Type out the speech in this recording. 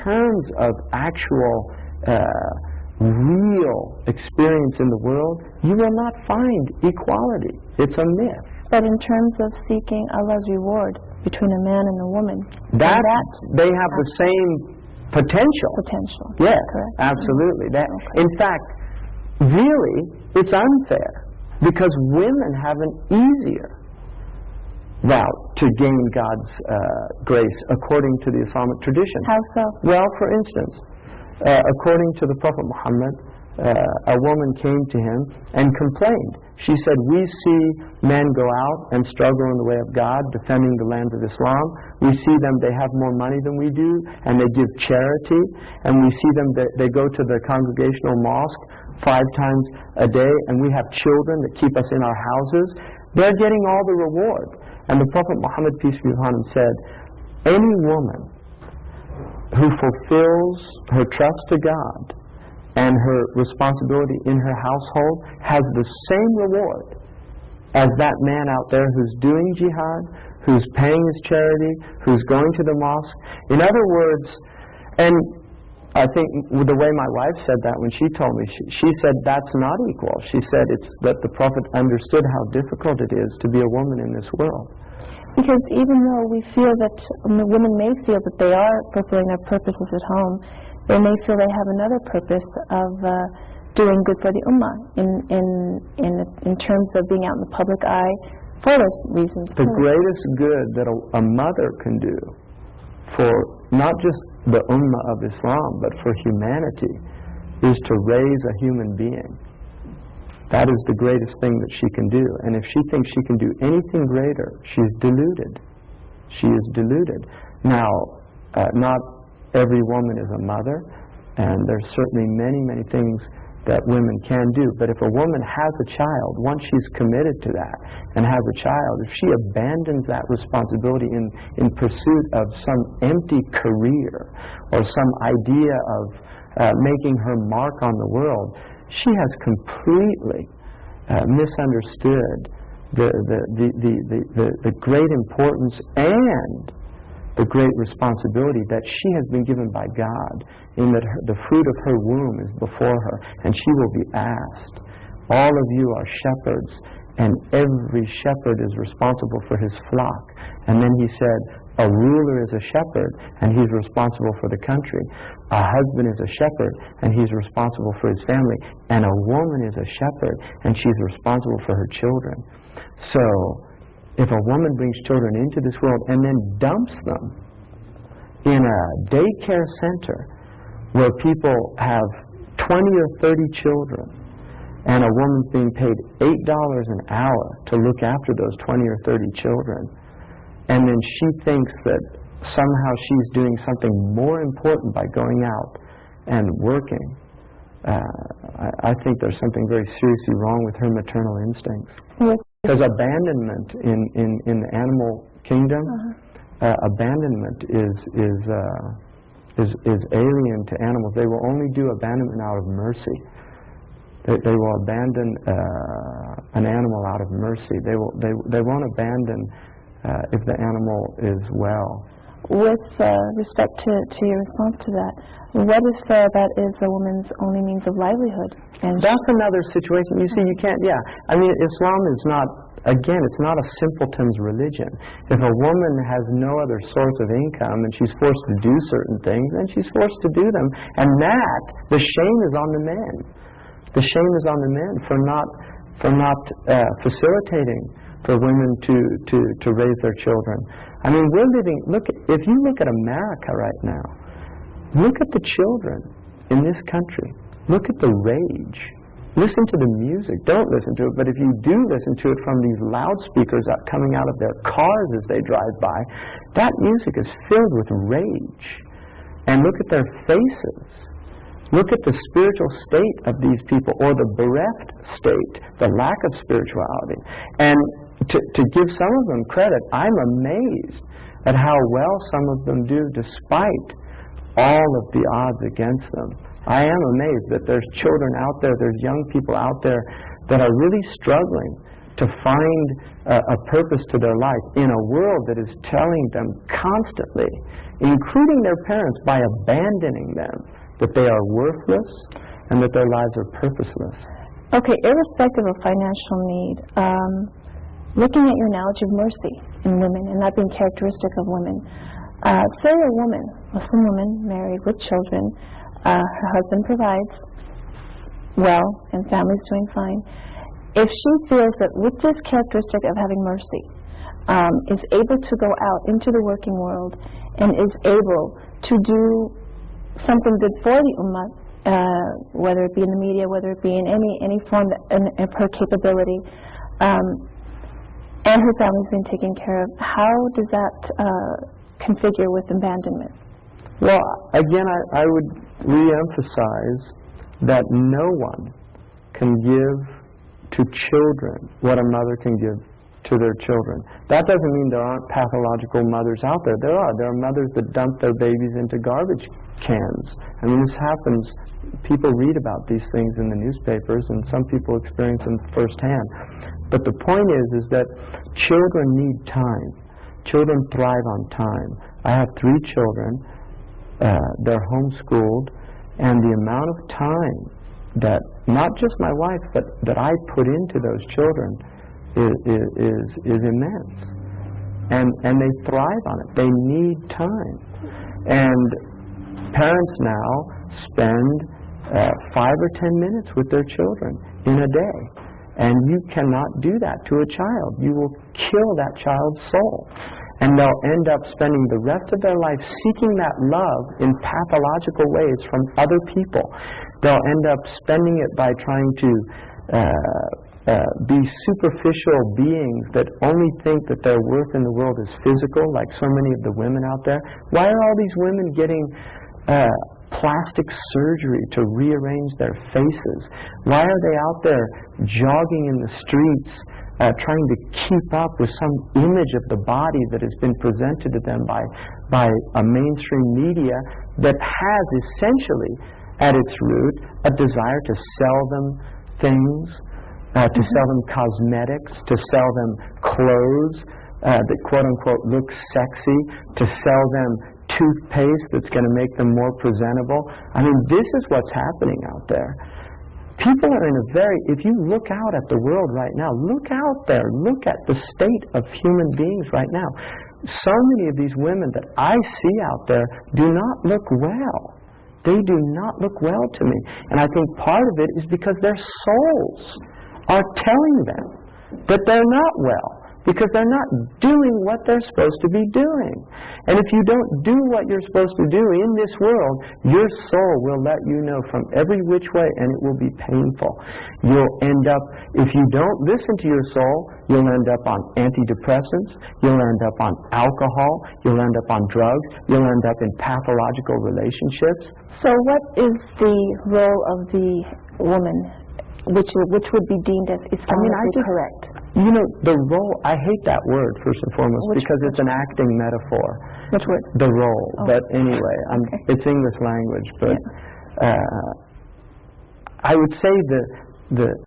terms of actual real experience in the world, you will not find equality. It's a myth. But in terms of seeking Allah's reward between a man and a woman, that they have the same potential. Yes, correct. Absolutely. Okay. In fact, really, it's unfair because women have an easier route to gain God's grace according to the Islamic tradition. How so? Well, for instance, according to the Prophet Muhammad, a woman came to him and complained. She said, we see men go out and struggle in the way of God, defending the land of Islam. We see them, they have more money than we do, and they give charity. And we see them, they go to the congregational mosque 5 times a day, and we have children that keep us in our houses. They're getting all the reward. And the Prophet Muhammad, peace be upon him, said, any woman who fulfills her trust to God and her responsibility in her household has the same reward as that man out there who's doing jihad, who's paying his charity, who's going to the mosque. In other words, and I think the way my wife said that when she told me, she said that's not equal. She said it's that the Prophet understood how difficult it is to be a woman in this world. Because even though we feel that women may feel that they are fulfilling their purposes at home, they may feel they have another purpose of doing good for the ummah in terms of being out in the public eye for those reasons. The greatest good that a mother can do for not just the ummah of Islam, but for humanity, is to raise a human being. That is the greatest thing that she can do. And if she thinks she can do anything greater, she's deluded. She is deluded. Now, not every woman is a mother, and there's certainly many, many things that women can do. But if a woman has a child, once she's committed to that and has a child, if she abandons that responsibility in pursuit of some empty career or some idea of making her mark on the world, she has completely misunderstood the great importance and the great responsibility that she has been given by God, in that the fruit of her womb is before her, and she will be asked, all of you are shepherds, and every shepherd is responsible for his flock. And then he said, a ruler is a shepherd, and he's responsible for the country. A husband is a shepherd, and he's responsible for his family. And a woman is a shepherd, and she's responsible for her children. So, if a woman brings children into this world and then dumps them in a daycare center where people have 20 or 30 children, and a woman's being paid $8 an hour to look after those 20 or 30 children, and then she thinks that somehow she's doing something more important by going out and working, I think there's something very seriously wrong with her maternal instincts. Because abandonment in the animal kingdom, abandonment is alien to animals. They will only do abandonment out of mercy. They will abandon an animal out of mercy. They won't abandon if the animal is well. With respect to your response to that, what if that is a woman's only means of livelihood? And that's another situation. You see, you can't, I mean, Islam is not, again, it's not a simpleton's religion. If a woman has no other source of income and she's forced to do certain things, then she's forced to do them. And that, the shame is on the men. The shame is on the men for not facilitating for women to raise their children. I mean, if you look at America right now, look at the children in this country. Look at the rage. Listen to the music. Don't listen to it, but if you do listen to it from these loudspeakers coming out of their cars as they drive by, that music is filled with rage. And look at their faces. Look at the spiritual state of these people, or the bereft state, the lack of spirituality. And to give some of them credit, I'm amazed at how well some of them do despite all of the odds against them. I am amazed that there's children out there, there's young people out there that are really struggling to find a purpose to their life in a world that is telling them constantly, including their parents, by abandoning them, that they are worthless and that their lives are purposeless. Okay, irrespective of financial need, looking at your analogy of mercy in women and that being characteristic of women, say a woman, Muslim woman, married with children, her husband provides well and family's doing fine. If she feels that with this characteristic of having mercy, is able to go out into the working world and is able to do something good for the ummah, whether it be in the media, whether it be in any form of her capability, and her family's being taken care of, how does that configure with abandonment? Well, again, I would re-emphasize that no one can give to children what a mother can give to their children. That doesn't mean there aren't pathological mothers out there. There are. There are mothers that dump their babies into garbage cans. I mean, this happens. People read about these things in the newspapers, and some people experience them firsthand. But the point is that children need time. Children thrive on time. I have 3 children. They're homeschooled, and the amount of time that not just my wife, but that I put into those children is immense. And they thrive on it. They need time. And parents now spend 5 or 10 minutes with their children in a day. And you cannot do that to a child. You will kill that child's soul. And they'll end up spending the rest of their life seeking that love in pathological ways from other people. They'll end up spending it by trying to be superficial beings that only think that their worth in the world is physical, like so many of the women out there. Why are all these women getting plastic surgery to rearrange their faces? Why are they out there jogging in the streets trying to keep up with some image of the body that has been presented to them by a mainstream media that has essentially at its root a desire to sell them things, to sell them cosmetics, to sell them clothes that quote-unquote look sexy, to sell them toothpaste that's going to make them more presentable. I mean, this is what's happening out there. People are in a if you look out at the world right now, look out there, look at the state of human beings right now. So many of these women that I see out there do not look well. They do not look well to me. And I think part of it is because their souls are telling them that they're not well, because they're not doing what they're supposed to be doing. And if you don't do what you're supposed to do in this world, your soul will let you know from every which way, and it will be painful. You'll end up, if you don't listen to your soul, you'll end up on antidepressants, you'll end up on alcohol, you'll end up on drugs, you'll end up in pathological relationships. So what is the role of the woman, which would be deemed as Islamically correct? You know, the role, I hate that word, first and foremost, because it's an acting metaphor. Which word? The role. Oh. But anyway, it's English language, but I would say the